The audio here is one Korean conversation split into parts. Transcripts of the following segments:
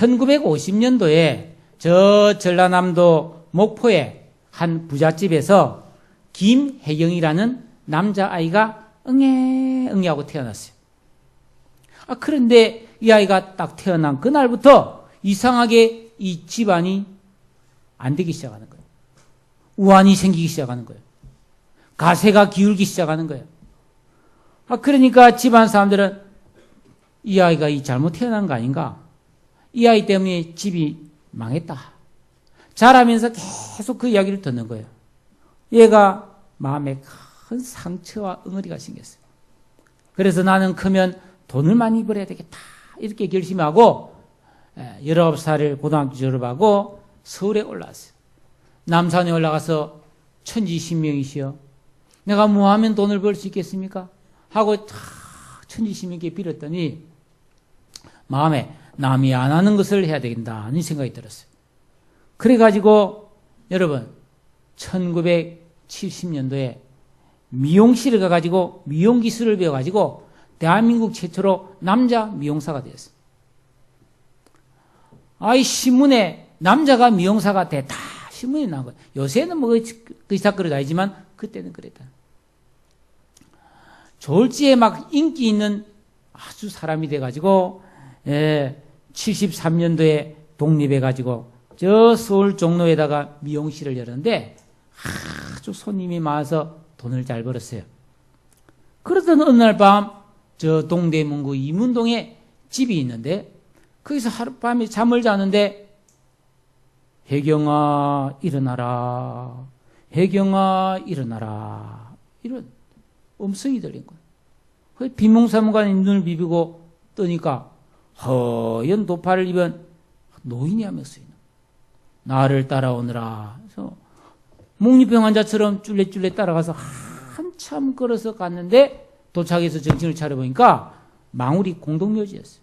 1950년도에 저 전라남도 목포의 한 부잣집에서 김혜경이라는 남자아이가 응애응애하고 태어났어요. 그런데 이 아이가 딱 태어난 그날부터 이상하게 이 집안이 안 되기 시작하는 거예요. 우환이 생기기 시작하는 거예요. 가세가 기울기 시작하는 거예요. 그러니까 집안 사람들은 이 아이가 잘못 태어난 거 아닌가? 이 아이 때문에 집이 망했다. 자라면서 계속 그 이야기를 듣는 거예요. 얘가 마음에 큰 상처와 응어리가 생겼어요. 그래서 나는 크면 돈을 많이 벌어야 되겠다. 이렇게 결심하고 19살을 고등학교 졸업하고 서울에 올라왔어요. 남산에 올라가서 천지신명이시여 내가 뭐 하면 돈을 벌 수 있겠습니까? 하고 천지신명께 빌었더니 마음에 남이 안 하는 것을 해야 되겠다는 생각이 들었어요. 그래가지고 여러분 1970년도에 미용실을 가가지고 미용기술을 배워가지고 대한민국 최초로 남자 미용사가 되었어요. 신문에 남자가 미용사가 됐다. 신문에 나온 거예요. 요새는 뭐 그렇다 아니지만 그때는 그랬다. 졸지에 막 인기 있는 아주 사람이 돼가지고 73년도에 독립해가지고 저 서울 종로에다가 미용실을 열었는데 아주 손님이 많아서 돈을 잘 벌었어요. 그러던 어느 날 밤 저 동대문구 이문동에 집이 있는데 거기서 하룻밤에 잠을 자는데 혜경아 일어나라 혜경아 일어나라 이런 음성이 들린 거예요. 빈몽사무관이 눈을 비비고 뜨니까 허연 도파를 입은 노인이 하면서 나를 따라오느라 그래서 몽유병 환자처럼 쫄래쫄래 따라가서 한참 걸어서 갔는데 도착해서 정신을 차려보니까 망우리 공동묘지였어요.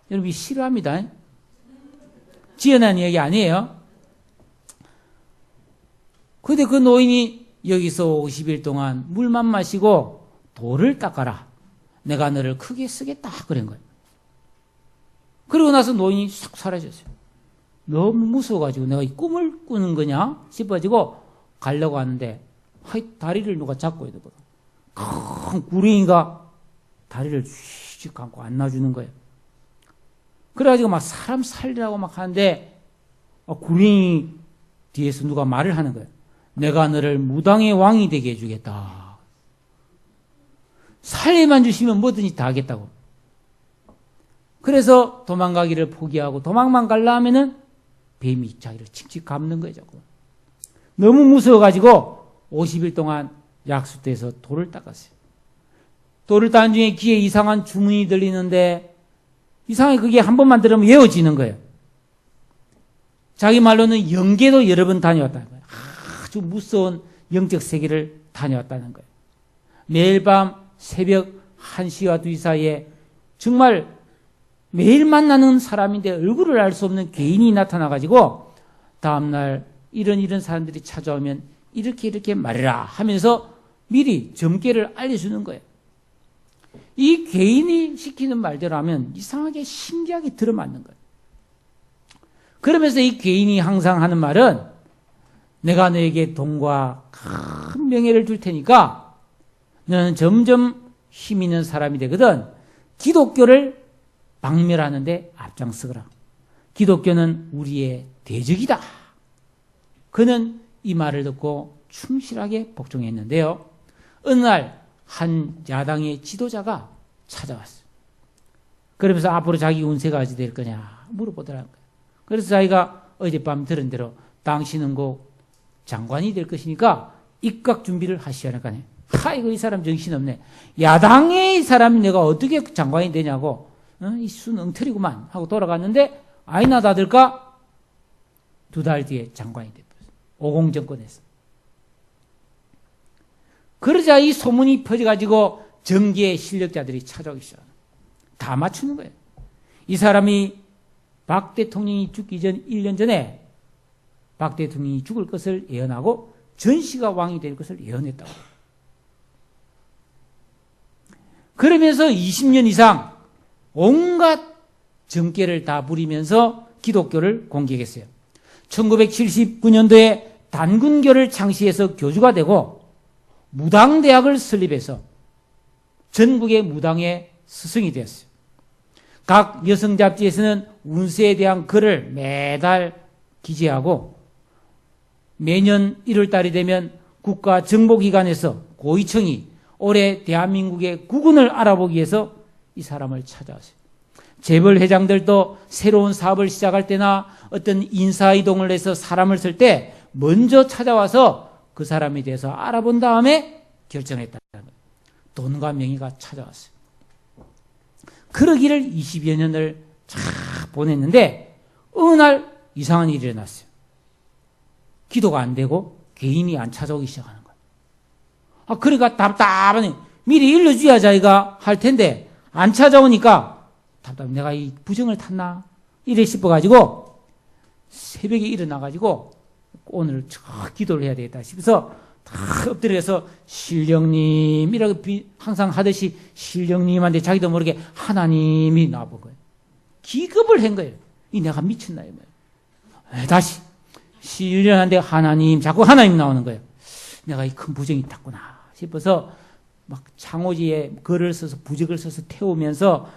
여러분 싫어합니다. 지어낸 얘기 아니에요. 근데 그 노인이 여기서 50일 동안 물만 마시고 돌을 닦아라. 내가 너를 크게 쓰겠다. 그런 거예요. 그러고 나서 노인이 싹 사라졌어요. 너무 무서워가지고 내가 이 꿈을 꾸는 거냐 싶어지고 가려고 하는데 다리를 누가 잡고 있는 거야. 큰 구렁이가 다리를 쥐직 감고 안 놔주는 거예요. 그래가지고 막 사람 살리라고 막 하는데 구렁이 뒤에서 누가 말을 하는 거예요. 내가 너를 무당의 왕이 되게 해주겠다. 살리만 주시면 뭐든지 다 하겠다고. 그래서 도망가기를 포기하고 도망만 가려 하면은 뱀이 자기를 칙칙 감는 거예요. 자꾸. 너무 무서워가지고 50일 동안 약수터에서 돌을 닦았어요. 돌을 닦은 중에 귀에 이상한 주문이 들리는데 이상하게 그게 한 번만 들으면 외워지는 거예요. 자기 말로는 영계도 여러 번 다녀왔다는 거예요. 아주 무서운 영적 세계를 다녀왔다는 거예요. 매일 밤 새벽 1시와 2시 사이에 정말 매일 만나는 사람인데 얼굴을 알 수 없는 괴인이 나타나가지고 다음날 이런 사람들이 찾아오면 이렇게 말해라 하면서 미리 점괘를 알려주는 거예요. 이 괴인이 시키는 말대로 하면 이상하게 신기하게 들어맞는 거예요. 그러면서 이 괴인이 항상 하는 말은 내가 너에게 돈과 큰 명예를 줄 테니까 너는 점점 힘 있는 사람이 되거든 기독교를 박멸하는데 앞장서거라. 기독교는 우리의 대적이다. 그는 이 말을 듣고 충실하게 복종했는데요. 어느 날 한 야당의 지도자가 찾아왔어요. 그러면서 앞으로 자기 운세가 어찌 될 거냐 물어보더라고요. 그래서 자기가 어젯밤 들은 대로 당신은 곧 장관이 될 것이니까 입각 준비를 하시라니까. 아이고 이 사람 정신없네. 야당의 이 사람이 내가 어떻게 장관이 되냐고. 이 순 엉터리구만 하고 돌아갔는데 아이나 다들까 2달 뒤에 장관이 됐어요. 오공정권에서. 그러자 이 소문이 퍼져가지고 정계의 실력자들이 찾아오기 시작합니다. 다 맞추는 거예요. 이 사람이 박 대통령이 죽기 전 1년 전에 박 대통령이 죽을 것을 예언하고 전씨가 왕이 될 것을 예언했다고. 그러면서 20년 이상 온갖 정계를 다 부리면서 기독교를 공격했어요. 1979년도에 단군교를 창시해서 교주가 되고 무당대학을 설립해서 전국의 무당의 스승이 되었어요. 각 여성 잡지에서는 운세에 대한 글을 매달 기재하고 매년 1월달이 되면 국가정보기관에서 고위청이 올해 대한민국의 국운을 알아보기 위해서 이 사람을 찾아왔어요. 재벌 회장들도 새로운 사업을 시작할 때나 어떤 인사이동을 해서 사람을 쓸 때 먼저 찾아와서 그 사람에 대해서 알아본 다음에 결정했다는 거예요. 돈과 명의가 찾아왔어요. 그러기를 20여 년을 쫙 보냈는데 어느 날 이상한 일이 일어났어요. 기도가 안 되고 개인이 안 찾아오기 시작하는 거예요. 그러니까 답답하니 미리 일러줘야 자기가 할 텐데 안 찾아오니까 답답해. 내가 이 부정을 탔나? 이래 싶어가지고 새벽에 일어나가지고 오늘 기도를 해야 되겠다 싶어서 다 엎드려서 신령님 이라고 항상 하듯이 신령님한테 자기도 모르게 하나님이 나와본 거예요. 기겁을 한 거예요. 이 내가 미쳤나 이 말이에요. 다시 신령한테 하나님 자꾸 하나님 나오는 거예요. 내가 이 큰 부정이 탔구나 싶어서 막 창호지에 글을 써서 부적을 써서 태우면서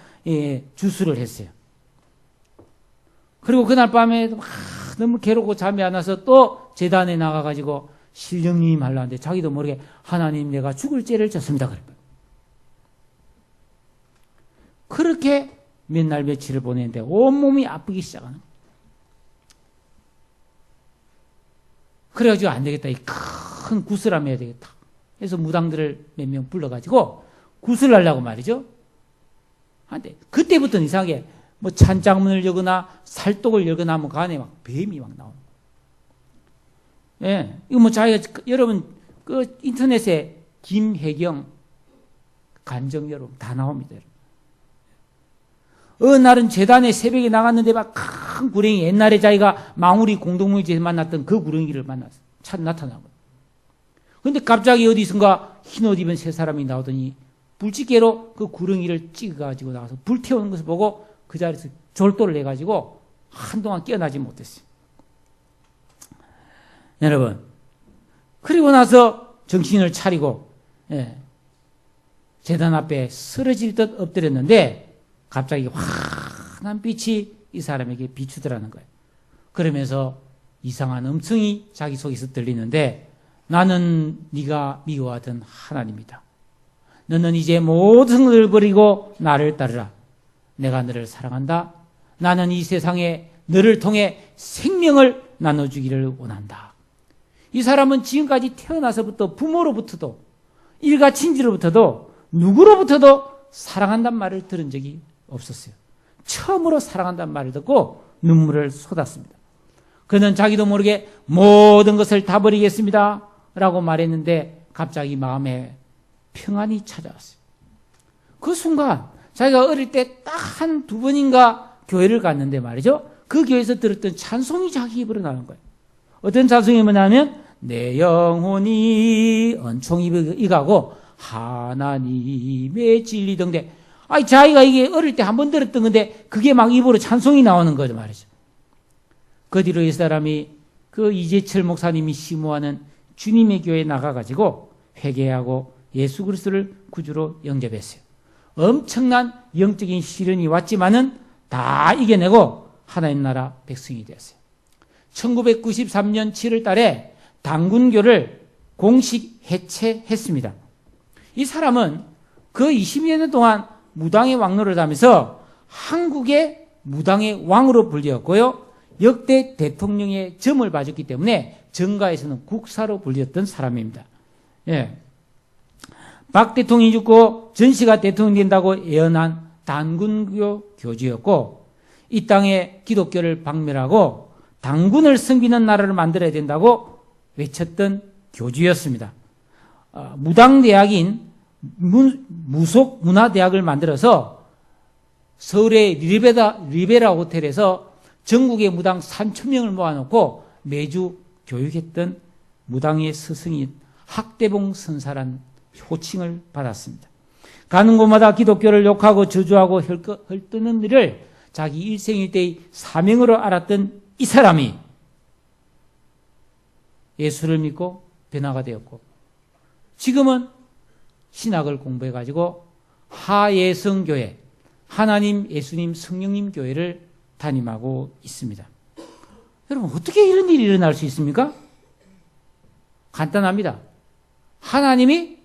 주술을 했어요. 그리고 그날 밤에 막 너무 괴롭고 잠이 안 와서 또 제단에 나가가지고 신령님 하려는데 자기도 모르게 하나님 내가 죽을 죄를 졌습니다. 그랬거든요. 그렇게 몇 날 며칠을 보냈는데 온몸이 아프기 시작하는 거예요. 그래가지고 안 되겠다. 이 큰 구슬함 해야 되겠다. 그래서 무당들을 몇 명 불러가지고 구슬하려고 말이죠. 한데 그때부터는 이상하게 뭐 찬장문을 열거나 살독을 열거나 하면 그 안에 막 뱀이 막 나오는 거예요. 예. 이거 뭐 자기가, 여러분, 그 인터넷에 김혜경, 간정 여러분 다 나옵니다. 어느 날은 재단에 새벽에 나갔는데 막 큰 구렁이, 옛날에 자기가 망우리 공동묘지에서 만났던 그 구렁이를 만났어. 나타나고. 근데 갑자기 어디선가 흰 옷 입은 세 사람이 나오더니 불집게로 그 구렁이를 찍어가지고 나와서 불 태우는 것을 보고 그 자리에서 졸도를 해가지고 한동안 깨어나지 못했어요. 여러분, 그리고 나서 정신을 차리고 제단 앞에 쓰러질 듯 엎드렸는데 갑자기 환한 빛이 이 사람에게 비추더라는 거예요. 그러면서 이상한 음성이 자기 속에서 들리는데 나는 네가 미워하던 하나님이다. 너는 이제 모든 것을 버리고 나를 따르라. 내가 너를 사랑한다. 나는 이 세상에 너를 통해 생명을 나눠주기를 원한다. 이 사람은 지금까지 태어나서부터 부모로부터도 일가 친지로부터도 누구로부터도 사랑한다는 말을 들은 적이 없었어요. 처음으로 사랑한다는 말을 듣고 눈물을 쏟았습니다. 그는 자기도 모르게 모든 것을 다 버리겠습니다 라고 말했는데 갑자기 마음에 평안이 찾아왔어요. 그 순간 자기가 어릴 때 딱 한 두 번인가 교회를 갔는데 말이죠. 그 교회에서 들었던 찬송이 자기 입으로 나온 거예요. 어떤 찬송이 뭐냐면 내 영혼이 은총이 이가고 하나님의 진리 등대. 아니 자기가 이게 어릴 때 한 번 들었던 건데 그게 막 입으로 찬송이 나오는 거죠 말이죠. 그 뒤로 이 사람이 그 이재철 목사님이 심호하는 주님의 교회에 나가가지고 회개하고 예수 그리스도를 구주로 영접했어요. 엄청난 영적인 시련이 왔지만은 다 이겨내고 하나님 나라 백성이 되었어요. 1993년 7월 달에 단군교를 공식 해체했습니다. 이 사람은 그 20여 년 동안 무당의 왕노를 하면서 한국의 무당의 왕으로 불렸고요. 역대 대통령의 점을 봐줬기 때문에 정가에서는 국사로 불렸던 사람입니다. 예. 박 대통령이 죽고 전씨가 대통령이 된다고 예언한 단군교 교주였고 이 땅에 기독교를 박멸하고 단군을 섬기는 나라를 만들어야 된다고 외쳤던 교주였습니다. 무당대학인 무속문화대학을 만들어서 서울의 리베라 호텔에서 전국의 무당 3,000명을 모아놓고 매주 교육했던 무당의 스승인 학대봉 선사란 호칭을 받았습니다. 가는 곳마다 기독교를 욕하고 저주하고 헐뜯는 일을 자기 일생일대의 사명으로 알았던 이 사람이 예수를 믿고 변화가 되었고, 지금은 신학을 공부해가지고 하예성교회, 하나님, 예수님, 성령님 교회를 담임하고 있습니다. 여러분, 어떻게 이런 일이 일어날 수 있습니까? 간단합니다. 하나님이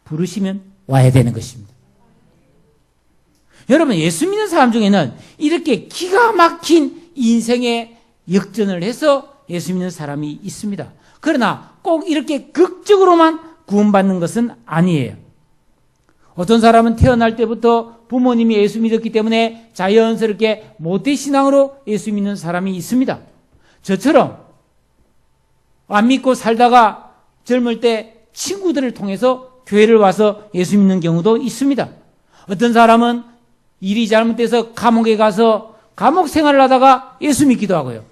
부르시면 와야 되는 것입니다. 여러분, 예수 믿는 사람 중에는 이렇게 기가 막힌 인생의 역전을 해서 예수 믿는 사람이 있습니다. 그러나 꼭 이렇게 극적으로만 구원받는 것은 아니에요. 어떤 사람은 태어날 때부터 부모님이 예수 믿었기 때문에 자연스럽게 모태신앙으로 예수 믿는 사람이 있습니다. 저처럼 안 믿고 살다가 젊을 때 친구들을 통해서 교회를 와서 예수 믿는 경우도 있습니다. 어떤 사람은 일이 잘못돼서 감옥에 가서 감옥 생활을 하다가 예수 믿기도 하고요.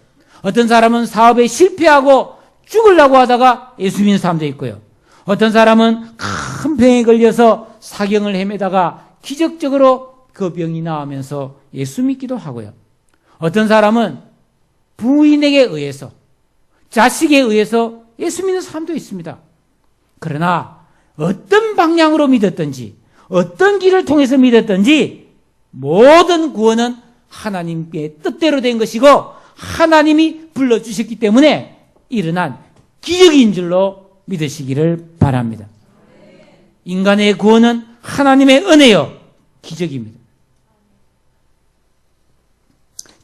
어떤 사람은 사업에 실패하고 죽으려고 하다가 예수 믿는 사람도 있고요. 어떤 사람은 큰 병에 걸려서 사경을 헤매다가 기적적으로 그 병이 나으면서 예수 믿기도 하고요. 어떤 사람은 부인에게 의해서, 자식에 의해서 예수 믿는 사람도 있습니다. 그러나 어떤 방향으로 믿었든지, 어떤 길을 통해서 믿었든지 모든 구원은 하나님의 뜻대로 된 것이고 하나님이 불러주셨기 때문에 일어난 기적인 줄로 믿으시기를 바랍니다. 인간의 구원은 하나님의 은혜요, 기적입니다.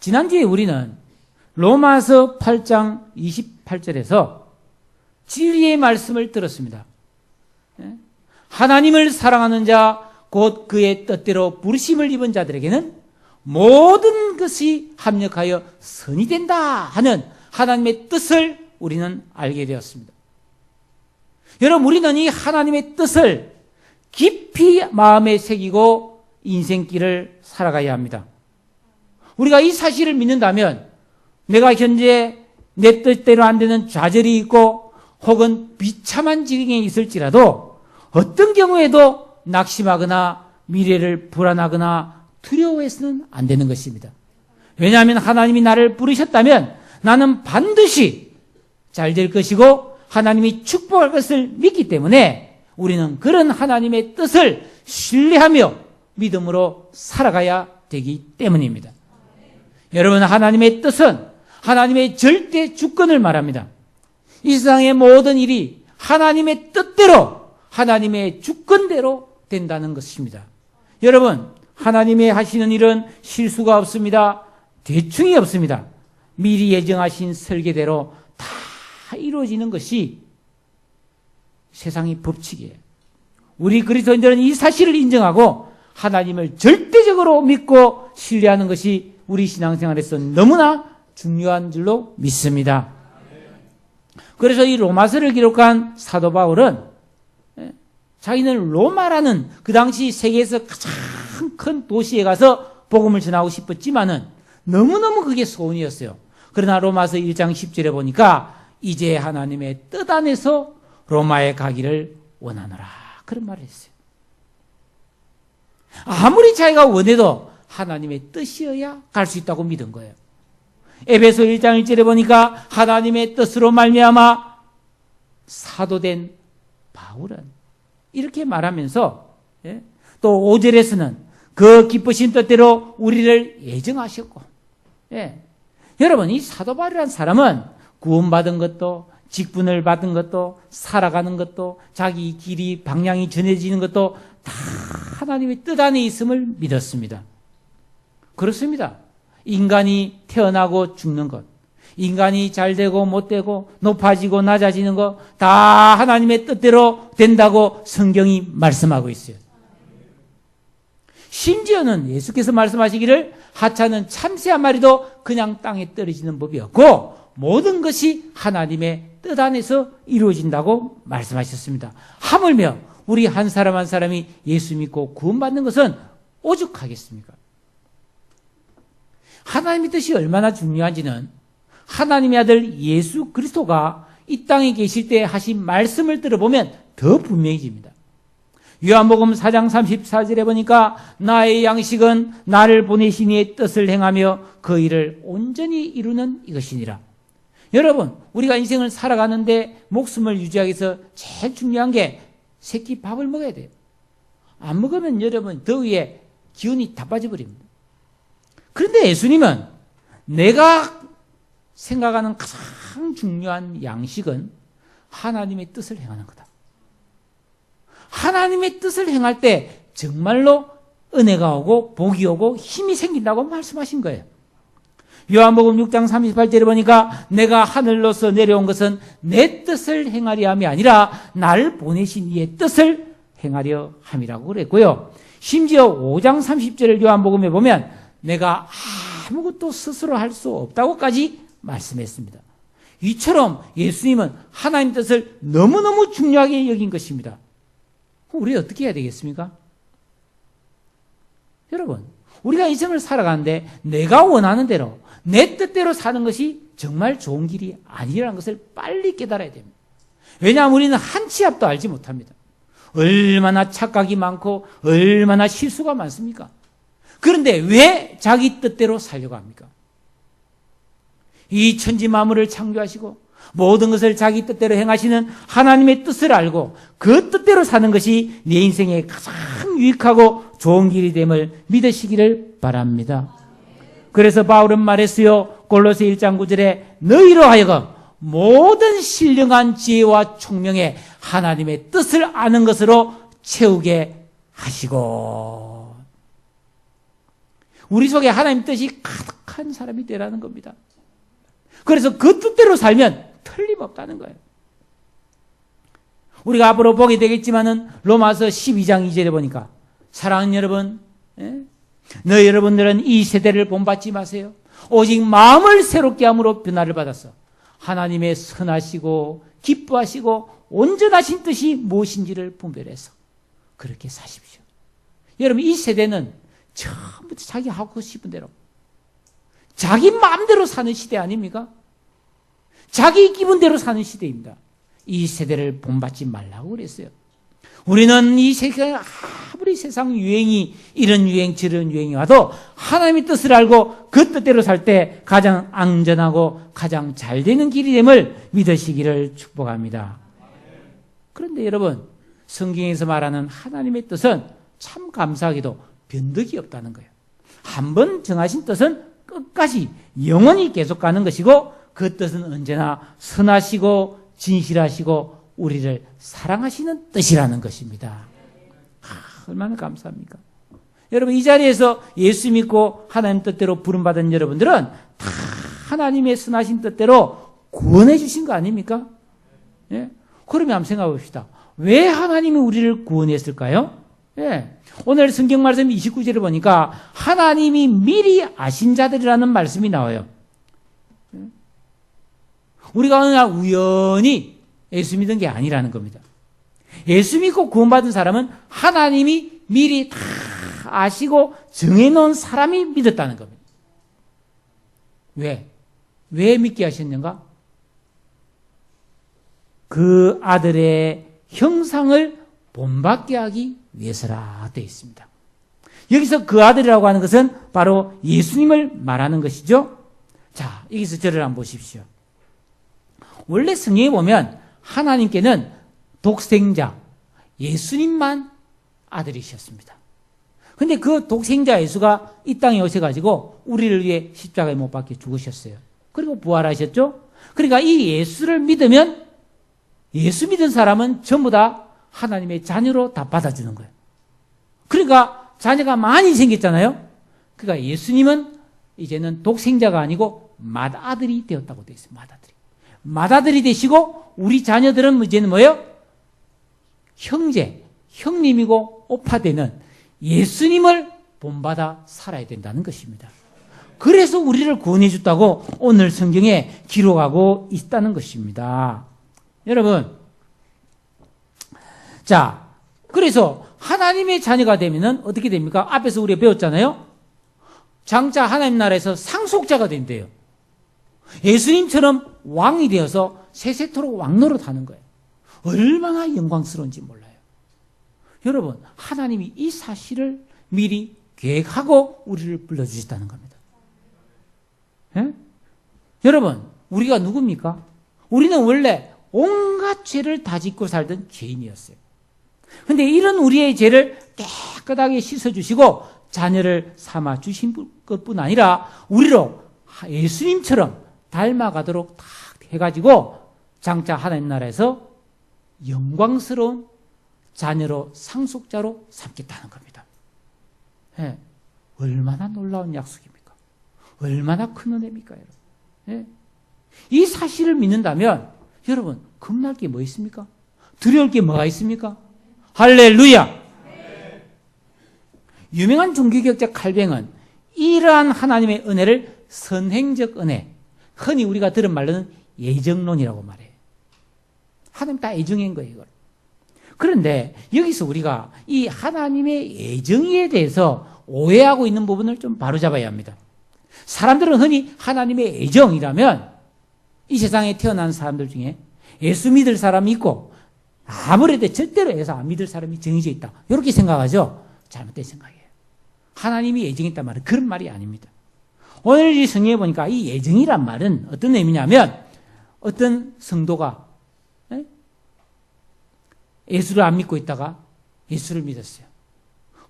지난주에 우리는 로마서 8장 28절에서 진리의 말씀을 들었습니다. 하나님을 사랑하는 자, 곧 그의 뜻대로 부르심을 입은 자들에게는 모든 것이 합력하여 선이 된다 하는 하나님의 뜻을 우리는 알게 되었습니다. 여러분, 우리는 이 하나님의 뜻을 깊이 마음에 새기고 인생길을 살아가야 합니다. 우리가 이 사실을 믿는다면 내가 현재 내 뜻대로 안 되는 좌절이 있고 혹은 비참한 지경에 있을지라도 어떤 경우에도 낙심하거나 미래를 불안하거나 두려워해서는 안 되는 것입니다. 왜냐하면 하나님이 나를 부르셨다면 나는 반드시 잘 될 것이고 하나님이 축복할 것을 믿기 때문에 우리는 그런 하나님의 뜻을 신뢰하며 믿음으로 살아가야 되기 때문입니다. 여러분, 하나님의 뜻은 하나님의 절대 주권을 말합니다. 이 세상의 모든 일이 하나님의 뜻대로, 하나님의 주권대로 된다는 것입니다. 여러분, 하나님의 하시는 일은 실수가 없습니다. 대충이 없습니다. 미리 예정하신 설계대로 다 이루어지는 것이 세상의 법칙이에요. 우리 그리스도인들은 이 사실을 인정하고 하나님을 절대적으로 믿고 신뢰하는 것이 우리 신앙생활에서 너무나 중요한 줄로 믿습니다. 그래서 이 로마서를 기록한 사도 바울은 자기는 로마라는 그 당시 세계에서 가장 큰 도시에 가서 복음을 전하고 싶었지만은 너무너무 그게 소원이었어요. 그러나 로마서 1장 10절에 보니까 이제 하나님의 뜻 안에서 로마에 가기를 원하노라, 그런 말을 했어요. 아무리 자기가 원해도 하나님의 뜻이어야 갈 수 있다고 믿은 거예요. 에베소 1장 1절에 보니까 하나님의 뜻으로 말미암아 사도된 바울은 이렇게 말하면서, 또 5절에서는 그 기쁘신 뜻대로 우리를 예정하셨고, 여러분, 이 사도 바울이라는 사람은 구원받은 것도, 직분을 받은 것도, 살아가는 것도, 자기 길이 방향이 전해지는 것도 다 하나님의 뜻 안에 있음을 믿었습니다. 그렇습니다. 인간이 태어나고 죽는 것, 인간이 잘되고 못되고 높아지고 낮아지는 것 다 하나님의 뜻대로 된다고 성경이 말씀하고 있어요. 심지어는 예수께서 말씀하시기를 하찮은 참새 한 마리도 그냥 땅에 떨어지는 법이 없고 모든 것이 하나님의 뜻 안에서 이루어진다고 말씀하셨습니다. 하물며 우리 한 사람 한 사람이 예수 믿고 구원받는 것은 오죽하겠습니까? 하나님의 뜻이 얼마나 중요한지는 하나님의 아들 예수 그리스도가 이 땅에 계실 때 하신 말씀을 들어보면 더 분명해집니다. 요한복음 4장 34절에 보니까 나의 양식은 나를 보내신 이의 뜻을 행하며 그 일을 온전히 이루는 이것이니라. 여러분, 우리가 인생을 살아가는데 목숨을 유지하기 위해서 제일 중요한 게 새끼 밥을 먹어야 돼요. 안 먹으면 여러분 더위에 기운이 다 빠져버립니다. 그런데 예수님은 내가 생각하는 가장 중요한 양식은 하나님의 뜻을 행하는 거다. 하나님의 뜻을 행할 때 정말로 은혜가 오고 복이 오고 힘이 생긴다고 말씀하신 거예요. 요한복음 6장 38절에 보니까 내가 하늘로서 내려온 것은 내 뜻을 행하려 함이 아니라 나를 보내신 이의 뜻을 행하려 함이라고 그랬고요. 심지어 5장 30절을 요한복음에 보면 내가 아무것도 스스로 할 수 없다고까지 말씀했습니다. 이처럼 예수님은 하나님 뜻을 너무너무 중요하게 여긴 것입니다. 우리 어떻게 해야 되겠습니까? 여러분, 우리가 인생을 살아가는데 내가 원하는 대로 내 뜻대로 사는 것이 정말 좋은 길이 아니라는 것을 빨리 깨달아야 됩니다. 왜냐하면 우리는 한 치 앞도 알지 못합니다. 얼마나 착각이 많고 얼마나 실수가 많습니까? 그런데 왜 자기 뜻대로 살려고 합니까? 이 천지 만물을 창조하시고 모든 것을 자기 뜻대로 행하시는 하나님의 뜻을 알고 그 뜻대로 사는 것이 내 인생에 가장 유익하고 좋은 길이 됨을 믿으시기를 바랍니다. 그래서 바울은 말했어요. 골로새 1장 9절에 너희로 하여금 모든 신령한 지혜와 총명에 하나님의 뜻을 아는 것으로 채우게 하시고, 우리 속에 하나님 뜻이 가득한 사람이 되라는 겁니다. 그래서 그 뜻대로 살면 틀림없다는 거예요. 우리가 앞으로 보게 되겠지만은 로마서 12장 2절에 보니까 사랑하는 여러분, 너희 여러분들은 이 세대를 본받지 마세요. 오직 마음을 새롭게 함으로 변화를 받았어. 하나님의 선하시고 기뻐하시고 온전하신 뜻이 무엇인지를 분별해서 그렇게 사십시오. 여러분, 이 세대는 처음부터 자기 하고 싶은 대로 자기 마음대로 사는 시대 아닙니까? 자기 기분대로 사는 시대입니다. 이 세대를 본받지 말라고 그랬어요. 우리는 이 세계 아무리 세상 유행이 이런 유행 저런 유행이 와도 하나님의 뜻을 알고 그 뜻대로 살 때 가장 안전하고 가장 잘 되는 길이 됨을 믿으시기를 축복합니다. 그런데 여러분, 성경에서 말하는 하나님의 뜻은 참 감사하게도 변덕이 없다는 거예요. 한번 정하신 뜻은 끝까지 영원히 계속 가는 것이고 그 뜻은 언제나 선하시고 진실하시고 우리를 사랑하시는 뜻이라는 것입니다. 얼마나 감사합니까? 여러분, 이 자리에서 예수 믿고 하나님 뜻대로 부름받은 여러분들은 다 하나님의 선하신 뜻대로 구원해 주신 거 아닙니까? 예? 그러면 한번 생각해 봅시다. 왜 하나님이 우리를 구원했을까요? 예. 오늘 성경 말씀 29절을 보니까 하나님이 미리 아신 자들이라는 말씀이 나와요. 우리가 어느 날 우연히 예수 믿은 게 아니라는 겁니다. 예수 믿고 구원받은 사람은 하나님이 미리 다 아시고 정해놓은 사람이 믿었다는 겁니다. 왜? 왜 믿게 하셨는가? 그 아들의 형상을 본받게 하기 위해서라 되어 있습니다. 여기서 그 아들이라고 하는 것은 바로 예수님을 말하는 것이죠. 자, 여기서 저를 한번 보십시오. 원래 성경에 보면 하나님께는 독생자 예수님만 아들이셨습니다. 그런데 그 독생자 예수가 이 땅에 오셔가지고 우리를 위해 십자가에 못 박혀 죽으셨어요. 그리고 부활하셨죠. 그러니까 이 예수를 믿으면 예수 믿은 사람은 전부 다 하나님의 자녀로 다 받아주는 거예요. 그러니까 자녀가 많이 생겼잖아요. 그러니까 예수님은 이제는 독생자가 아니고 맏아들이 되었다고 되어 있어요. 맏아들이 되시고 우리 자녀들은 이제는 뭐예요? 형제, 형님이고 오빠되는 예수님을 본받아 살아야 된다는 것입니다. 그래서 우리를 구원해 줬다고 오늘 성경에 기록하고 있다는 것입니다. 여러분, 자, 그래서 하나님의 자녀가 되면은 어떻게 됩니까? 앞에서 우리가 배웠잖아요. 장차 하나님 나라에서 상속자가 된대요. 예수님처럼 왕이 되어서 세세토록 왕노릇 하는 거예요. 얼마나 영광스러운지 몰라요. 여러분, 하나님이 이 사실을 미리 계획하고 우리를 불러주셨다는 겁니다. 예? 여러분, 우리가 누굽니까? 우리는 원래 온갖 죄를 다 짓고 살던 죄인이었어요. 근데 이런 우리의 죄를 깨끗하게 씻어주시고 자녀를 삼아 주신 것뿐 아니라 우리로 예수님처럼 닮아가도록 다 해가지고 장차 하나님 나라에서 영광스러운 자녀로 상속자로 삼겠다는 겁니다. 예. 얼마나 놀라운 약속입니까? 얼마나 큰 은혜입니까, 여러분? 예. 이 사실을 믿는다면 여러분 겁날 게 뭐 있습니까? 두려울 게 뭐가 있습니까? 할렐루야! 유명한 종교개혁자 칼뱅은 이러한 하나님의 은혜를 선행적 은혜, 흔히 우리가 들은 말로는 예정론이라고 말해요. 하나님 다 예정인 거예요, 이걸. 그런데 여기서 우리가 이 하나님의 예정에 대해서 오해하고 있는 부분을 좀 바로잡아야 합니다. 사람들은 흔히 하나님의 예정이라면 이 세상에 태어난 사람들 중에 예수 믿을 사람이 있고 아무래도 절대로 예수 안 믿을 사람이 정해져 있다. 이렇게 생각하죠? 잘못된 생각이에요. 하나님이 예정했단 말은 그런 말이 아닙니다. 오늘 이 성경에 보니까 이 예정이란 말은 어떤 의미냐면 어떤 성도가 예수를 안 믿고 있다가 예수를 믿었어요.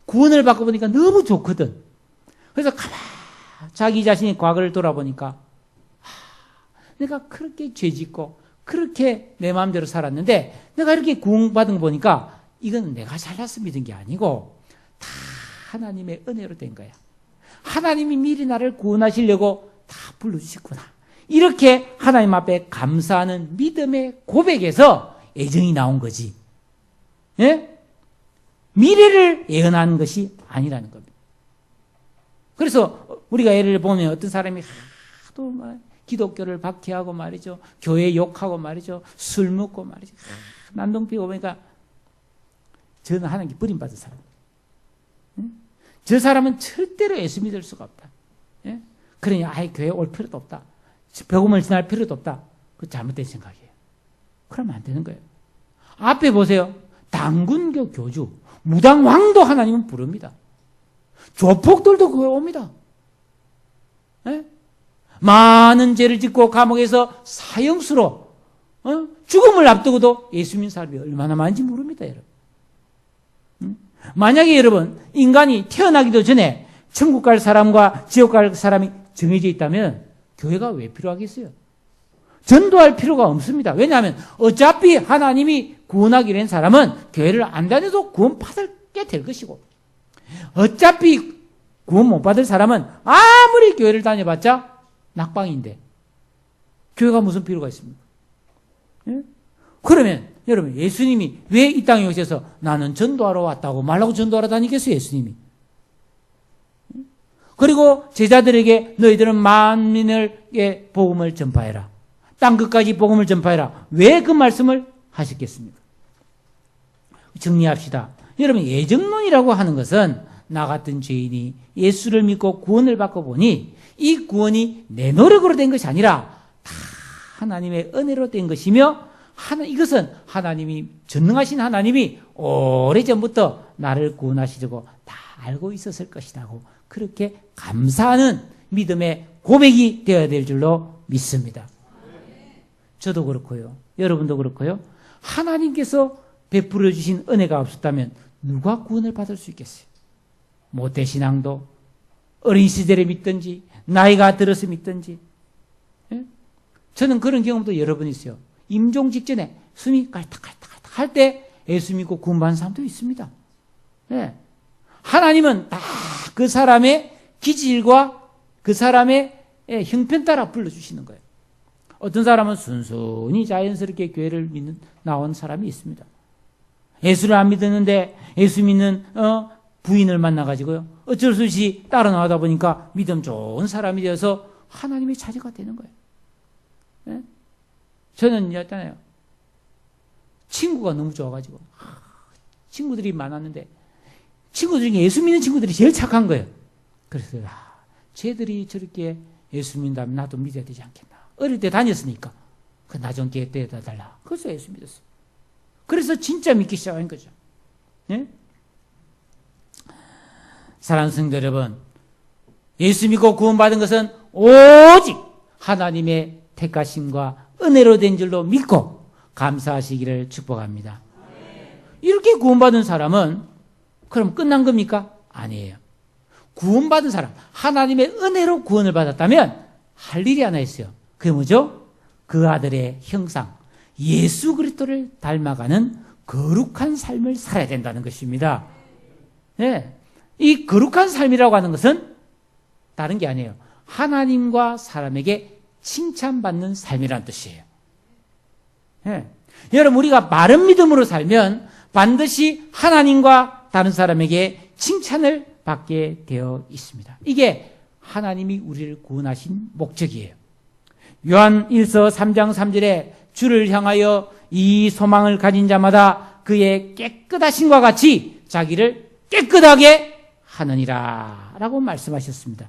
구원을 받고 보니까 너무 좋거든. 그래서 가만 자기 자신의 과거를 돌아보니까 내가 그렇게 죄짓고 그렇게 내 마음대로 살았는데 내가 이렇게 구원받은 거 보니까 이건 내가 잘나서 믿은 게 아니고 다 하나님의 은혜로 된 거야. 하나님이 미리 나를 구원하시려고 다 불러주셨구나. 이렇게 하나님 앞에 감사하는 믿음의 고백에서 예정이 나온 거지. 예? 미래를 예언하는 것이 아니라는 겁니다. 그래서 우리가 예를 보면 어떤 사람이 하도 기독교를 박해하고 말이죠. 교회 욕하고 말이죠. 술 먹고 말이죠. 난동 피우고 보니까 저는 하나님께 버림받은 사람. 저 사람은 절대로 예수 믿을 수가 없다. 예? 그러니 아예 교회 올 필요도 없다. 복음을 전할 필요도 없다. 그 잘못된 생각이에요. 그러면 안 되는 거예요. 앞에 보세요. 당군교 교주, 무당왕도 하나님은 부릅니다. 조폭들도 교회 옵니다. 예? 많은 죄를 짓고 감옥에서 사형수로 죽음을 앞두고도 예수 믿는 사람이 얼마나 많은지 모릅니다, 여러분. 만약에 여러분 인간이 태어나기도 전에 천국 갈 사람과 지옥 갈 사람이 정해져 있다면 교회가 왜 필요하겠어요? 전도할 필요가 없습니다. 왜냐하면 어차피 하나님이 구원하기로 한 사람은 교회를 안 다녀도 구원 받게 될 것이고 어차피 구원 못 받을 사람은 아무리 교회를 다녀봤자 낙방인데 교회가 무슨 필요가 있습니까? 예? 그러면 여러분 예수님이 왜 이 땅에 오셔서 나는 전도하러 왔다고 말하고 전도하러 다니겠어요? 예수님이. 그리고 제자들에게 너희들은 만민에게 복음을 전파해라. 땅 끝까지 복음을 전파해라. 왜 그 말씀을 하셨겠습니까? 정리합시다. 여러분 예정론이라고 하는 것은 나 같은 죄인이 예수를 믿고 구원을 받고 보니 이 구원이 내 노력으로 된 것이 아니라 다 하나님의 은혜로 된 것이며 이것은 하나님이 전능하신 하나님이 오래전부터 나를 구원하시려고 다 알고 있었을 것이라고 그렇게 감사하는 믿음의 고백이 되어야 될 줄로 믿습니다. 저도 그렇고요. 여러분도 그렇고요. 하나님께서 베풀어 주신 은혜가 없었다면 누가 구원을 받을 수 있겠어요? 모태신앙도 어린 시절에 믿든지 나이가 들어서 믿든지. 예? 저는 그런 경험도 여러 번 있어요. 임종 직전에 숨이 깔딱깔딱 할 때 예수 믿고 구원받은 사람도 있습니다. 예. 하나님은 다 그 사람의 기질과 그 사람의 형편 따라 불러주시는 거예요. 어떤 사람은 순순히 자연스럽게 교회를 믿는 나온 사람이 있습니다. 예수를 안 믿었는데 예수 믿는 부인을 만나가지고요. 어쩔 수 없이 따라 나오다 보니까 믿음 좋은 사람이 되어서 하나님의 자녀가 되는 거예요. 예? 저는 있잖아요. 친구가 너무 좋아가지고 친구들이 많았는데 친구들 중에 예수 믿는 친구들이 제일 착한 거예요. 그래서 쟤들이 저렇게 예수 믿는다면 나도 믿어야 되지 않겠나. 어릴 때 다녔으니까 나 좀 기회 때려다 달라. 그래서 예수 믿었어요. 그래서 진짜 믿기 시작한 거죠. 예? 사랑하는 성도 여러분, 예수 믿고 구원받은 것은 오직 하나님의 택하심과 은혜로 된 줄로 믿고 감사하시기를 축복합니다. 이렇게 구원받은 사람은 그럼 끝난 겁니까? 아니에요. 구원받은 사람, 하나님의 은혜로 구원을 받았다면 할 일이 하나 있어요. 그게 뭐죠? 그 아들의 형상, 예수 그리스도를 닮아가는 거룩한 삶을 살아야 된다는 것입니다. 네. 이 거룩한 삶이라고 하는 것은 다른 게 아니에요. 하나님과 사람에게 칭찬받는 삶이라는 뜻이에요. 네. 여러분, 우리가 바른 믿음으로 살면 반드시 하나님과 다른 사람에게 칭찬을 받게 되어 있습니다. 이게 하나님이 우리를 구원하신 목적이에요. 요한 1서 3장 3절에 주를 향하여 이 소망을 가진 자마다 그의 깨끗하심과 같이 자기를 깨끗하게 하느니라 라고 말씀하셨습니다.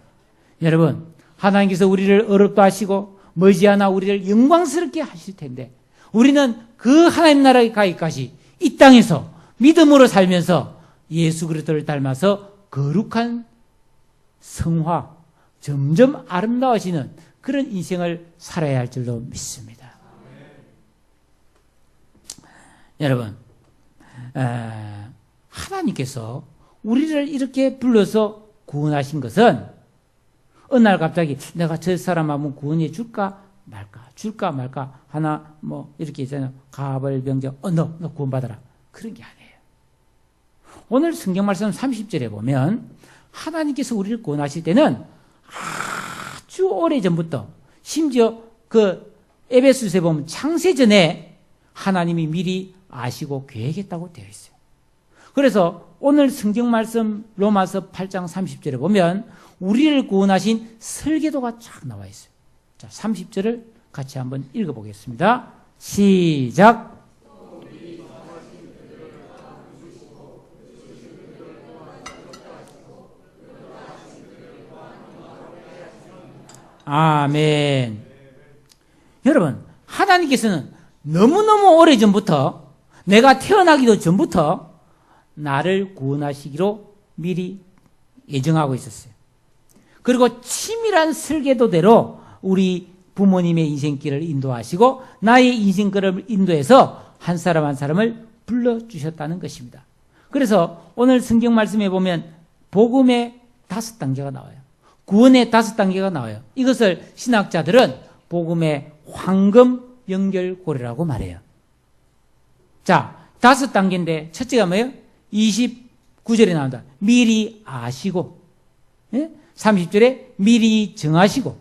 여러분, 하나님께서 우리를 어렵다 하시고 머지않아 우리를 영광스럽게 하실 텐데 우리는 그 하나님 나라에 가기까지 이 땅에서 믿음으로 살면서 예수 그리스도를 닮아서 거룩한 성화, 점점 아름다워지는 그런 인생을 살아야 할 줄로 믿습니다. 여러분, 하나님께서 우리를 이렇게 불러서 구원하신 것은 어느 날 갑자기 내가 저 사람 한번 구원해 줄까 말까 하나 뭐 이렇게 있잖아요. 가벌병정 너 구원받아라. 그런 게 아니에요. 오늘 성경 말씀 30절에 보면 하나님께서 우리를 구원하실 때는 아주 오래전부터 심지어 그 에베소서에 보면 창세전에 하나님이 미리 아시고 계획했다고 되어 있어요. 그래서 오늘 성경 말씀 로마서 8장 30절에 보면 우리를 구원하신 설계도가 쫙 나와 있어요. 자, 30절을 같이 한번 읽어보겠습니다. 시작. 아멘. 여러분, 하나님께서는 너무너무 오래전부터 내가 태어나기도 전부터 나를 구원하시기로 미리 예정하고 있었어요. 그리고 치밀한 설계도대로 우리 부모님의 인생길을 인도하시고 나의 인생길을 인도해서 한 사람 한 사람을 불러주셨다는 것입니다. 그래서 오늘 성경 말씀에 보면 복음의 5단계가 나와요. 구원의 5단계가 나와요. 이것을 신학자들은 복음의 황금 연결고리라고 말해요. 자, 5단계인데 첫째가 뭐예요? 29절에 나온다. 미리 아시고, 30절에 미리 정하시고,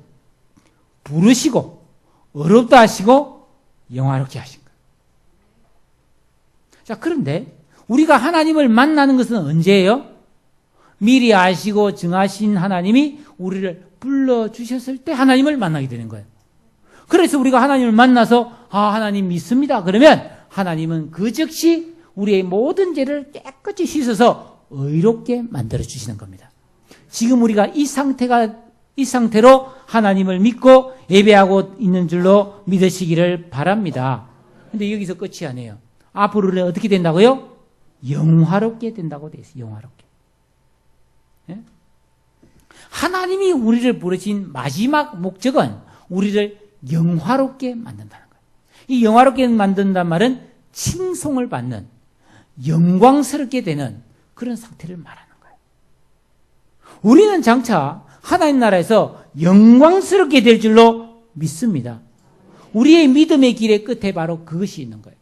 부르시고, 어렵다 하시고, 영화롭게 하신 거예요. 자, 그런데 우리가 하나님을 만나는 것은 언제예요? 미리 아시고 정하신 하나님이 우리를 불러주셨을 때 하나님을 만나게 되는 거예요. 그래서 우리가 하나님을 만나서 하나님 믿습니다. 그러면 하나님은 그 즉시 우리의 모든 죄를 깨끗이 씻어서 의롭게 만들어주시는 겁니다. 지금 우리가 이 상태로 하나님을 믿고 예배하고 있는 줄로 믿으시기를 바랍니다. 근데 여기서 끝이 아니에요. 앞으로는 어떻게 된다고요? 영화롭게 된다고 되어 있어요. 영화롭게. 예? 하나님이 우리를 부르신 마지막 목적은 우리를 영화롭게 만든다는 거예요. 이 영화롭게 만든다는 말은 칭송을 받는, 영광스럽게 되는 그런 상태를 말하는 거예요. 우리는 장차 하나님 나라에서 영광스럽게 될 줄로 믿습니다. 우리의 믿음의 길의 끝에 바로 그것이 있는 거예요.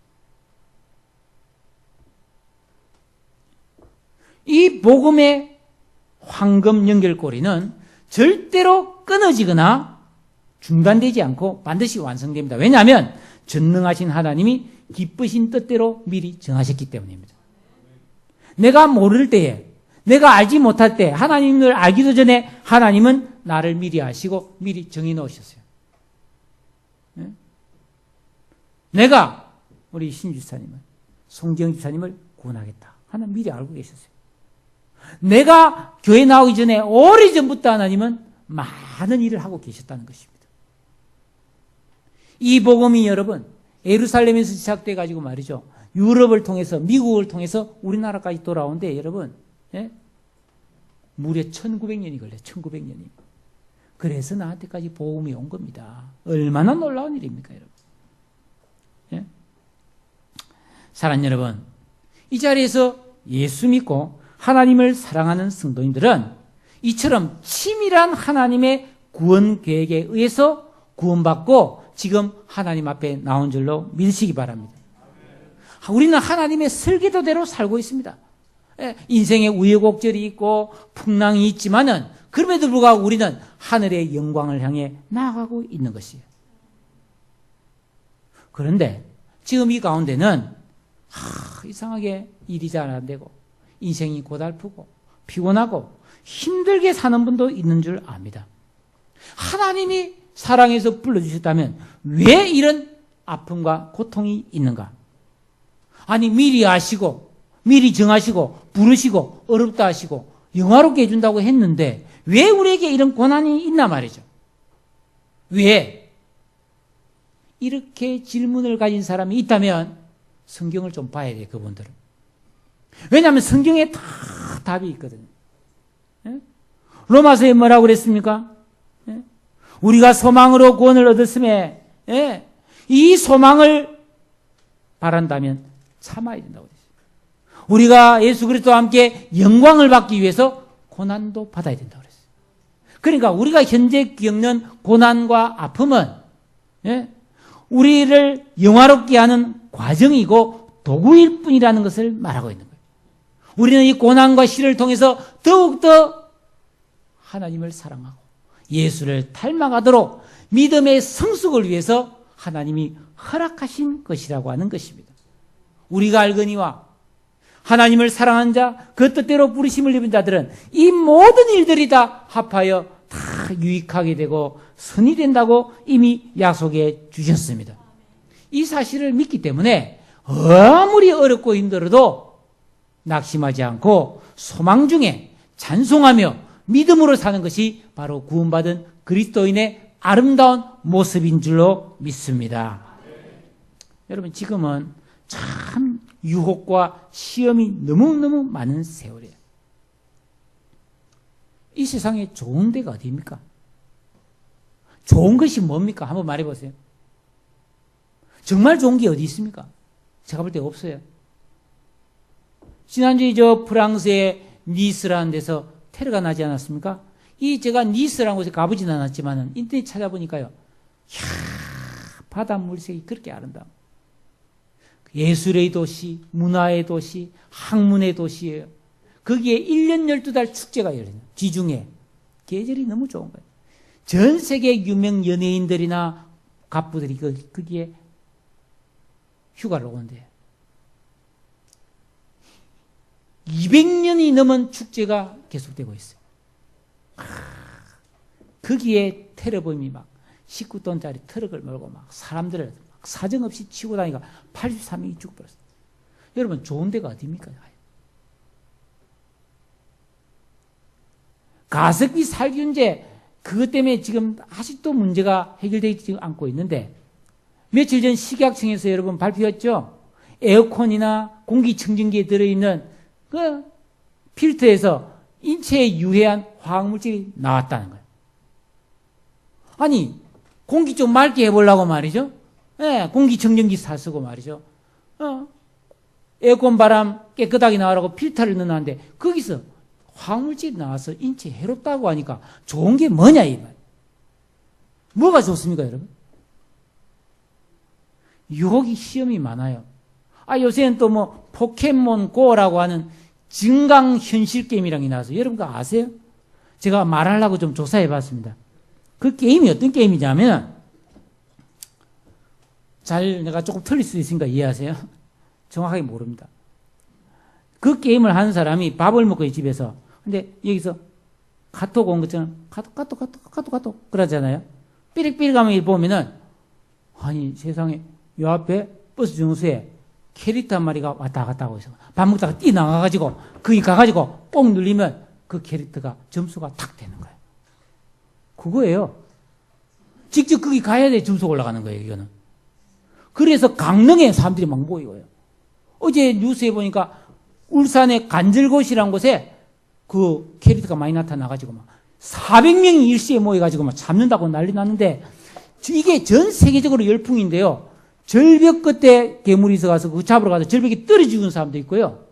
이 복음의 황금 연결고리는 절대로 끊어지거나 중단되지 않고 반드시 완성됩니다. 왜냐하면 전능하신 하나님이 기쁘신 뜻대로 미리 정하셨기 때문입니다. 내가 모를 때에, 내가 알지 못할 때, 하나님을 알기도 전에 하나님은 나를 미리 아시고 미리 정해 놓으셨어요. 내가 우리 신지사님을, 송경지사님을 구원하겠다. 하나님 미리 알고 계셨어요. 내가 교회 나오기 전에 오래전부터 하나님은 많은 일을 하고 계셨다는 것입니다. 이 복음이 여러분 예루살렘에서 시작돼 가지고 말이죠. 유럽을 통해서 미국을 통해서 우리나라까지 돌아오는데 여러분 예? 무려 1900년이 걸려요. 1900년이. 그래서 나한테까지 복음이 온 겁니다. 얼마나 놀라운 일입니까 여러분. 예? 사랑하는 여러분, 이 자리에서 예수 믿고 하나님을 사랑하는 성도님들은 이처럼 치밀한 하나님의 구원 계획에 의해서 구원받고 지금 하나님 앞에 나온 줄로 믿으시기 바랍니다. 우리는 하나님의 설계도대로 살고 있습니다. 인생에 우여곡절이 있고 풍랑이 있지만은 그럼에도 불구하고 우리는 하늘의 영광을 향해 나아가고 있는 것이에요. 그런데 지금 이 가운데는 이상하게 일이 잘 안 되고 인생이 고달프고 피곤하고 힘들게 사는 분도 있는 줄 압니다. 하나님이 사랑해서 불러주셨다면 왜 이런 아픔과 고통이 있는가? 아니 미리 아시고 미리 정하시고 부르시고 어렵다 하시고 영화롭게 해준다고 했는데 왜 우리에게 이런 고난이 있나 말이죠. 왜? 이렇게 질문을 가진 사람이 있다면 성경을 좀 봐야 돼요. 그분들은. 왜냐하면 성경에 다 답이 있거든요. 예? 로마서에 뭐라고 그랬습니까? 예? 우리가 소망으로 구원을 얻었음에 예? 이 소망을 바란다면 참아야 된다고 그랬어요. 우리가 예수 그리스도와 함께 영광을 받기 위해서 고난도 받아야 된다고 그랬어요. 그러니까 우리가 현재 겪는 고난과 아픔은 예? 우리를 영화롭게 하는 과정이고 도구일 뿐이라는 것을 말하고 있는 거예요. 우리는 이 고난과 시를 통해서 더욱더 하나님을 사랑하고 예수를 닮아가도록 믿음의 성숙을 위해서 하나님이 허락하신 것이라고 하는 것입니다. 우리가 알거니와 하나님을 사랑하는 자, 그 뜻대로 부르심을 입은 자들은 이 모든 일들이 다 합하여 다 유익하게 되고 선이 된다고 이미 약속해 주셨습니다. 이 사실을 믿기 때문에 아무리 어렵고 힘들어도 낙심하지 않고 소망 중에 찬송하며 믿음으로 사는 것이 바로 구원받은 그리스도인의 아름다운 모습인 줄로 믿습니다. 여러분 지금은 참 유혹과 시험이 너무너무 많은 세월이에요. 이 세상에 좋은 데가 어디입니까? 좋은 것이 뭡니까? 한번 말해보세요. 정말 좋은 게 어디 있습니까? 제가 볼 때 없어요. 지난주에 저 프랑스의 니스라는 데서 테러가 나지 않았습니까? 제가 니스라는 곳에 가보진 않았지만 인터넷 찾아보니까요. 이야, 바다 물색이 그렇게 아름다워. 예술의 도시, 문화의 도시, 학문의 도시예요. 거기에 1년 12달 축제가 열려요. 지중해. 계절이 너무 좋은 거예요. 전 세계 유명 연예인들이나 갑부들이 거기에 휴가를 오는데요. 200년이 넘은 축제가 계속되고 있어요. 거기에 테러범이 막 19톤짜리 트럭을 몰고 막 사람들을 막 사정없이 치고 다니니까 83명이 죽어버렸어요. 여러분 좋은 데가 어디입니까? 가습기 살균제 그것 때문에 지금 아직도 문제가 해결되지 않고 있는데 며칠 전 식약청에서 여러분 발표했죠. 에어컨이나 공기청정기에 들어있는 그 필터에서 인체에 유해한 화학물질이 나왔다는 거예요. 아니 공기 좀 맑게 해보려고 말이죠. 네, 공기청정기 사쓰고 말이죠. 에어컨 바람 깨끗하게 나오라고 필터를 넣어놨는데 거기서 화학물질이 나와서 인체에 해롭다고 하니까 좋은 게 뭐냐 이 말. 뭐가 좋습니까 여러분? 유혹이 시험이 많아요. 요새는 또 뭐 포켓몬 고라고 하는 증강현실 게임이라는 게 나와서 여러분 그거 아세요? 제가 말하려고 좀 조사해 봤습니다. 그 게임이 어떤 게임이냐면 내가 조금 틀릴 수 있으니까 이해하세요. 정확하게 모릅니다. 그 게임을 하는 사람이 밥을 먹고 이 집에서 근데 여기서 카톡 온 것처럼 카톡 그러잖아요. 삐릭삐릭 하면 보면은 아니 세상에 요 앞에 버스 정수에 캐릭터 한 마리가 왔다 갔다 하고 있어. 밥 먹다가 뛰어나가가지고 거기 가가지고 꼭 눌리면 그 캐릭터가 점수가 탁 되는 거예요. 그거예요. 직접 거기 가야 돼 점수가 올라가는 거예요. 이거는. 그래서 강릉에 사람들이 막 모이고요. 어제 뉴스에 보니까 울산의 간절곶이라는 곳에 그 캐릭터가 많이 나타나가지고 막 400명이 일시에 모여가지고 막 잡는다고 난리 났는데 이게 전 세계적으로 열풍인데요. 절벽 끝에 괴물이 있어가서 그 잡으러 가서 절벽에 떨어져 죽은 사람도 있고요.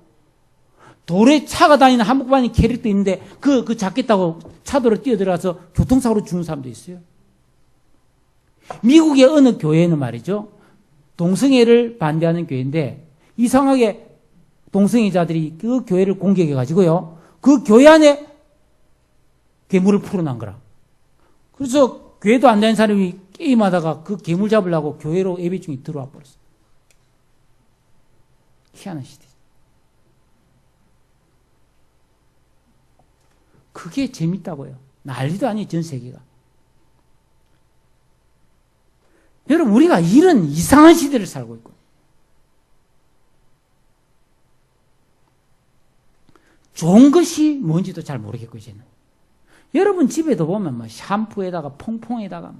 돌에 차가 다니는 한복판에 캐릭터 있는데 그 잡겠다고 차도로 뛰어들어가서 교통사고로 죽는 사람도 있어요. 미국의 어느 교회는 말이죠. 동성애를 반대하는 교회인데 이상하게 동성애자들이 그 교회를 공격해가지고요. 그 교회 안에 괴물을 풀어난 거라. 그래서 교회도 안 다니는 사람이 게임하다가 그 괴물 잡으려고 교회로 예배 중에 들어와 버렸어. 희한한 시대. 그게 재밌다고요. 난리도 아니에요, 전 세계가. 여러분, 우리가 이런 이상한 시대를 살고 있고, 좋은 것이 뭔지도 잘 모르겠고, 이제는. 여러분 집에도 보면 뭐 샴푸에다가 퐁퐁에다가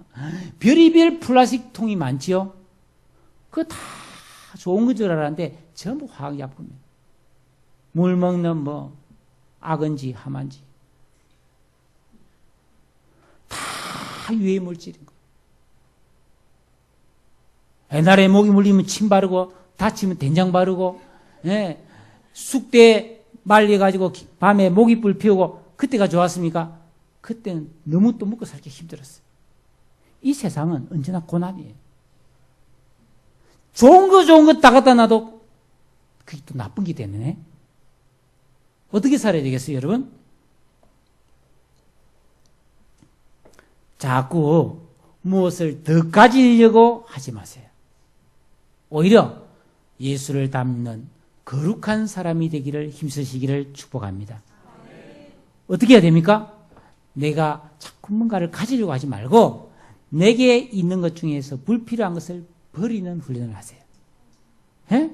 별의별 플라스틱 통이 많지요? 그거 다 좋은 건 줄 알았는데 전부 화학약품이에요. 물 먹는 뭐 악은지, 함한지. 다 유해물질인 거예요. 옛날에 모기 물리면 침 바르고 다치면 된장 바르고 쑥대 말려가지고 밤에 모기불 피우고 그때가 좋았습니까? 그때는 너무 또 먹고 살기 힘들었어요. 이 세상은 언제나 고난이에요. 좋은 거 다 갖다 놔도 그게 또 나쁜 게 되네. 어떻게 살아야 되겠어요, 여러분? 자꾸 무엇을 더 가지려고 하지 마세요. 오히려 예수를 닮는 거룩한 사람이 되기를 힘쓰시기를 축복합니다. 어떻게 해야 됩니까? 내가 자꾸 뭔가를 가지려고 하지 말고 내게 있는 것 중에서 불필요한 것을 버리는 훈련을 하세요. 에?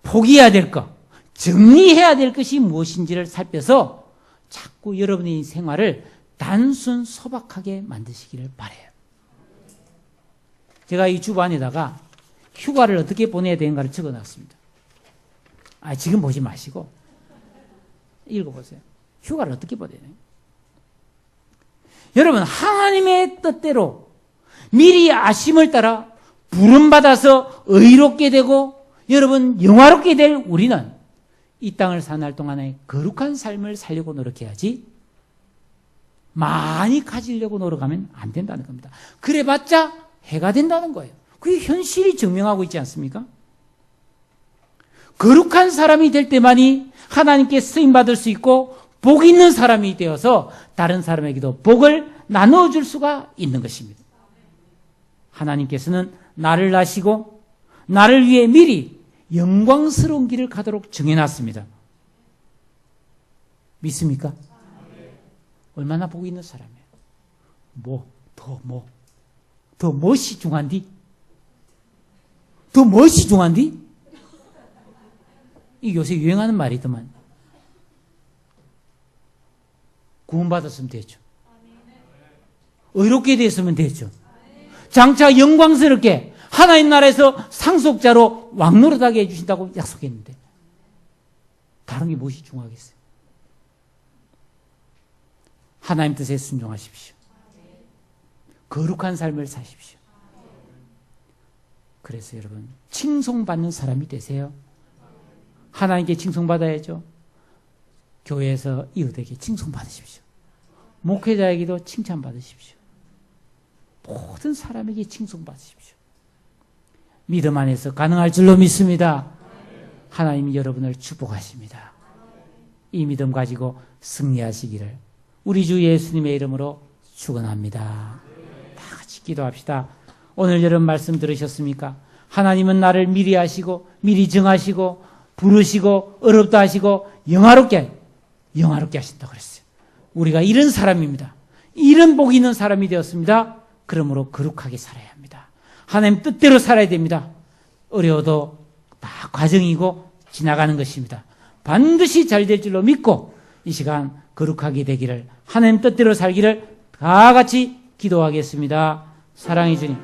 포기해야 될 것, 정리해야 될 것이 무엇인지를 살펴서 자꾸 여러분의 생활을 단순 소박하게 만드시기를 바라요. 제가 이 주반에다가 휴가를 어떻게 보내야 되는가를 적어놨습니다. 지금 보지 마시고 읽어보세요. 휴가를 어떻게 보내야 돼요? 여러분, 하나님의 뜻대로 미리 아심을 따라 부름받아서 의롭게 되고 여러분 영화롭게 될 우리는 이 땅을 사는 날 동안에 거룩한 삶을 살려고 노력해야지 많이 가지려고 노력하면 안 된다는 겁니다. 그래봤자 해가 된다는 거예요. 그게 현실이 증명하고 있지 않습니까? 거룩한 사람이 될 때만이 하나님께 쓰임받을 수 있고 복 있는 사람이 되어서 다른 사람에게도 복을 나누어줄 수가 있는 것입니다. 하나님께서는 나를 낳으시고 나를 위해 미리 영광스러운 길을 가도록 정해놨습니다. 믿습니까? 얼마나 복 있는 사람이에요. 더 멋이 중한디? 더 멋이 중한디? 이 요새 유행하는 말이더만. 구원받았으면 되죠. 의롭게 됐으면 되죠. 장차 영광스럽게 하나님 나라에서 상속자로 왕노릇하게 해주신다고 약속했는데 다른 게 무엇이 중요하겠어요? 하나님 뜻에 순종하십시오. 거룩한 삶을 사십시오. 그래서 여러분 칭송받는 사람이 되세요. 하나님께 칭송받아야죠. 교회에서 이웃에게 칭송받으십시오. 목회자에게도 칭찬받으십시오. 모든 사람에게 칭송받으십시오. 믿음 안에서 가능할 줄로 믿습니다. 하나님이 여러분을 축복하십니다. 이 믿음 가지고 승리하시기를 우리 주 예수님의 이름으로 축원합니다. 다 같이 기도합시다. 오늘 여러분 말씀 들으셨습니까? 하나님은 나를 미리 하시고 미리 정하시고 부르시고 어렵다 하시고 영화롭게 하신다고 그랬어요. 우리가 이런 사람입니다. 이런 복이 있는 사람이 되었습니다. 그러므로 거룩하게 살아야 합니다. 하나님 뜻대로 살아야 됩니다. 어려워도 다 과정이고 지나가는 것입니다. 반드시 잘 될 줄로 믿고 이 시간 거룩하게 되기를 하나님 뜻대로 살기를 다 같이 기도하겠습니다. 사랑해 주님.